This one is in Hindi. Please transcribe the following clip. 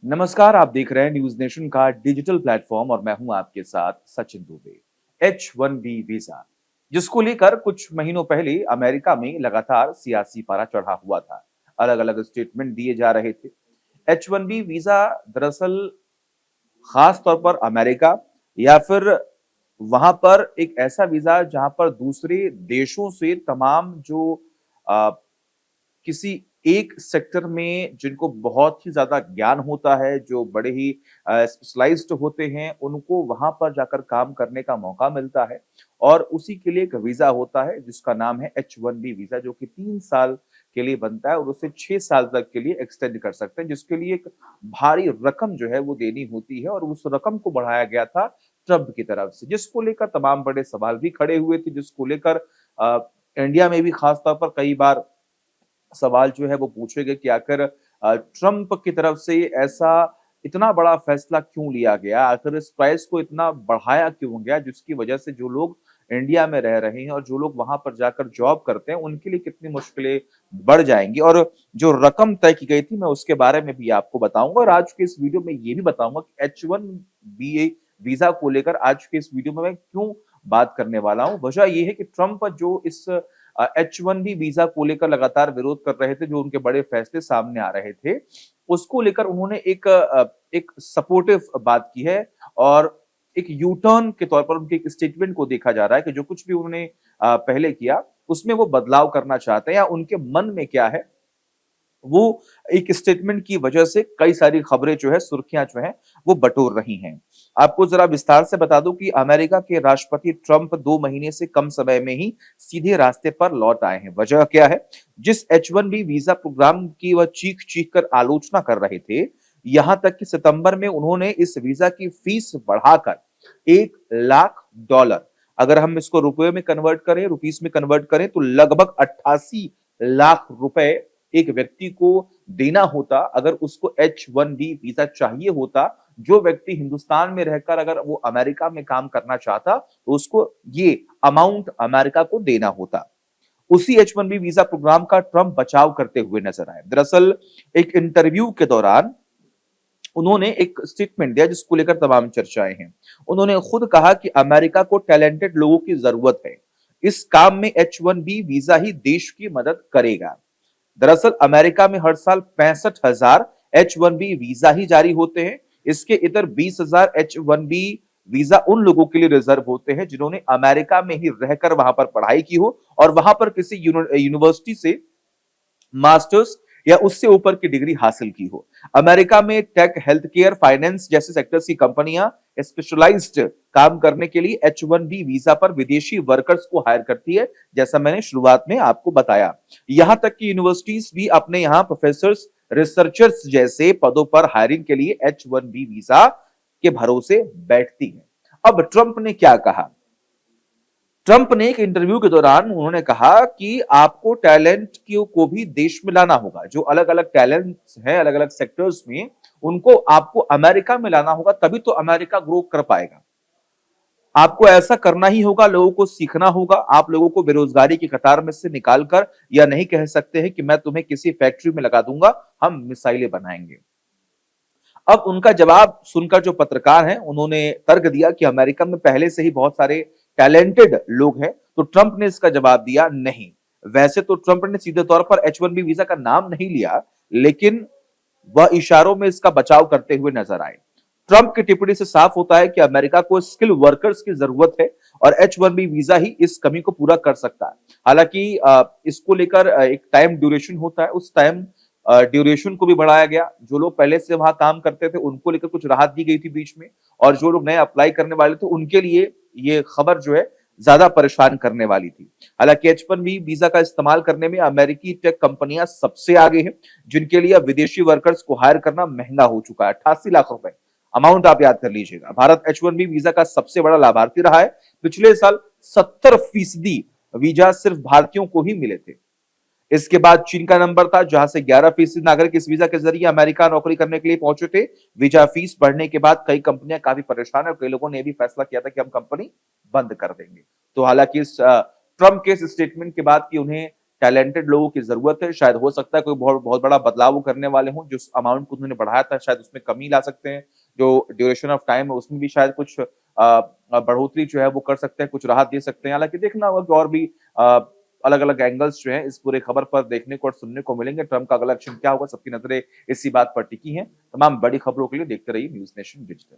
नमस्कार, आप देख रहे हैं न्यूज नेशन का डिजिटल प्लेटफॉर्म और मैं हूं आपके साथ सचिन दुबे। H1B वीजा जिसको लेकर कुछ महीनों पहले अमेरिका में लगातार सियासी पारा चढ़ा हुआ था। अलग अलग स्टेटमेंट दिए जा रहे थे। H1B वीजा दरअसल खास तौर पर अमेरिका या फिर वहां पर एक ऐसा वीजा जहां पर दूसरे देशों से तमाम जो अ, किसी एक सेक्टर में जिनको बहुत ही ज़्यादा ज्ञान होता है, जो बड़े ही स्पेशलाइज़्ड होते हैं, उनको वहाँ पर जाकर काम करने का मौका मिलता है और उसी के लिए एक वीज़ा होता है जिसका नाम है H1B वीज़ा जो कि 3 साल के लिए बनता है और उसे 6 साल तक के लिए एक्सटेंड कर सकते हैं, जिसके लिए एक भारी रकम जो है वो देनी होती है और उस रकम को बढ़ाया गया था ट्रम्प की तरफ से, जिसको लेकर तमाम बड़े सवाल भी खड़े हुए थे, जिसको लेकर अ, इंडिया में भी खास तौर पर कई बार सवाल जो है वो पूछे गए कि आखिर ट्रंप की तरफ से ऐसा इतना बड़ा फैसला क्यों लिया गया? आखिर इस प्राइस को इतना बढ़ाया क्यों गया? जिसकी वजह से जो लोग इंडिया में रह रहे हैं और जो लोग वहाँ पर जाकर जॉब करते हैं, उनके लिए कितनी मुश्किलें बढ़ जाएँगी और जो रकम तय की गई थी, मैं उसके बारे में भी आपको बताऊँगा और आज के इस वीडियो में ये भी बताऊँगा कि H1B वीज़ा को लेकर आज के इस वीडियो में मैं क्यों बात करने वाला हूँ। वजह ये है कि ट्रंप जो इस H1B वीजा को लेकर लगातार विरोध कर रहे थे, जो उनके बड़े फैसले सामने आ रहे थे, उसको लेकर उन्होंने एक सपोर्टिव बात की है और एक यू टर्न के तौर पर उनके एक स्टेटमेंट को देखा जा रहा है कि जो कुछ भी उन्होंने पहले किया, उसमें वो बदलाव करना चाहते हैं या उनके मन में क्या है, वो एक स्टेटमेंट की वजह से कई सारी खबरें जो है, सुर्खियां जो हैं, वो बटोर रही हैं। आपको जरा विस्तार से बता दूं कि अमेरिका के राष्ट्रपति ट्रंप 2 महीने से कम समय में ही सीधे रास्ते पर लौट आए हैं। वजह क्या है? जिस H1B वीजा प्रोग्राम की वह चीख-चीख कर आलोचना कर रहे थे, यहां तक कि सितंबर में उन्होंने इस वीजा की फीस बढ़ाकर $1 लाख, अगर हम इसको रुपए में कन्वर्ट करें, रुपीस में कन्वर्ट करें तो लगभग 88 लाख रुपए एक व्यक्ति को देना होता अगर उसको H1B वीजा चाहिए होता। जो व्यक्ति हिंदुस्तान में रहकर अगर वो अमेरिका में काम करना चाहता तो उसको ये अमाउंट अमेरिका को देना होता। उसी H1B वीजा प्रोग्राम का ट्रंप बचाव करते हुए नजर आए। दरअसल एक इंटरव्यू के दौरान उन्होंने एक स्टेटमेंट दिया जिसको लेकर तमाम चर्चाएं हैं। उन्होंने खुद कहा कि अमेरिका को टैलेंटेड लोगों की जरूरत है। इस काम में H1B वीजा ही देश की मदद करेगा। दरअसल अमेरिका में हर साल 65,000 H1B वीजा ही जारी होते हैं। इसके इतर 20,000 H1B वीजा उन लोगों के लिए रिजर्व होते हैं जिन्होंने अमेरिका में ही रहकर वहां पर पढ़ाई की हो और वहां पर किसी यूनिवर्सिटी से मास्टर्स या उससे ऊपर की डिग्री हासिल की हो। अमेरिका में टेक, हेल्थ केयर, फाइनेंस जैसे सेक्टर्स की कंपनियां स्पेशलाइज्ड काम करने के लिए H1B वीजा पर विदेशी वर्कर्स को हायर करती है, जैसा मैंने शुरुआत में आपको बताया। यहां तक कि यूनिवर्सिटीज भी अपने यहां प्रोफेसर्स, रिसर्चर्स जैसे पदों पर हायरिंग के लिए H1B वीजा के भरोसे बैठती है। अब ट्रंप ने क्या कहा? ट्रंप ने एक इंटरव्यू के दौरान उन्होंने कहा कि आपको टैलेंट को भी देश में लाना होगा। जो अलग-अलग टैलेंट्स हैं, अलग-अलग सेक्टर्स में, उनको आपको अमेरिका में लाना होगा, तभी तो अमेरिका ग्रो कर पाएगा। आपको ऐसा करना ही होगा, लोगों को सीखना होगा। आप लोगों को बेरोजगारी की कतार में से निकाल कर या नहीं कह सकते हैं कि मैं तुम्हें किसी फैक्ट्री में लगा दूंगा, हम मिसाइलें बनाएंगे। अब उनका जवाब सुनकर जो पत्रकार हैं, उन्होंने तर्क दिया कि अमेरिका में पहले से ही बहुत सारे टैलेंटेड लोग हैं, तो ट्रंप ने इसका जवाब दिया नहीं। वैसे तो ट्रंप ने सीधे तौर पर H1B वीजा का नाम नहीं लिया, लेकिन वह इशारों में इसका बचाव करते हुए नजर आए। ट्रंप की टिप्पणी से साफ होता है कि अमेरिका को स्किल वर्कर्स की जरूरत है और H1B वीजा ही इस कमी को पूरा कर सकता है। हालांकि इसको लेकर एक टाइम ड्यूरेशन होता है, उस टाइम ड्यूरेशन को भी बढ़ाया गया। जो लोग पहले से वहां काम करते थे उनको लेकर कुछ राहत दी गई थी बीच में और जो लोग नए अप्लाई करने वाले थे उनके लिए ये खबर जो है ज्यादा परेशान करने वाली थी। हालांकि H1B वीजा का इस्तेमाल करने में अमेरिकी टेक कंपनियां सबसे आगे हैं, जिनके लिए विदेशी वर्कर्स को हायर करना महंगा हो चुका है। 88 लाख रुपए अमाउंट आप याद कर लीजिएगा। भारत H1B वीजा का सबसे बड़ा लाभार्थी रहा है। पिछले साल 70% वीजा सिर्फ भारतीयों को ही मिले थे। इसके बाद चीन का नंबर था, जहां से 11% नागरिक इस वीजा के जरिए अमेरिका नौकरी करने के लिए पहुंचे थे। वीजा फीस बढ़ने के बाद कई कंपनियां काफी परेशान है और कई लोगों ने भी फैसला किया था कि हम कंपनी बंद कर देंगे। तो हालांकि इस ट्रंप के इस स्टेटमेंट के बाद कि उन्हें टैलेंटेड लोगों की ज़रूरत है, शायद हो सकता है कोई बहुत बहुत बड़ा बदलाव वो करने वाले हों, जिस अमाउंट को उन्होंने बढ़ाया था शायद उसमें कमी ला सकते हैं। जो ड्यूरेशन ऑफ टाइम है उसमें भी शायद कुछ बढ़ोतरी जो है वो कर सकते हैं, कुछ राहत दे सकते हैं। हालाँकि देखना होगा कि और भी अ, अलग-अलग एंगल्स जो हैं इस पूरे खबर पर देखने को और सुनने को मिलेंगे। ट्रम्प का अगला एक्शन क्या होगा, सबकी नज़रें इसी बात पर टिकी हैं। तमाम बड़ी खबरों के लिए देखते रहिए न्यूज़ नेशन डिजिटल।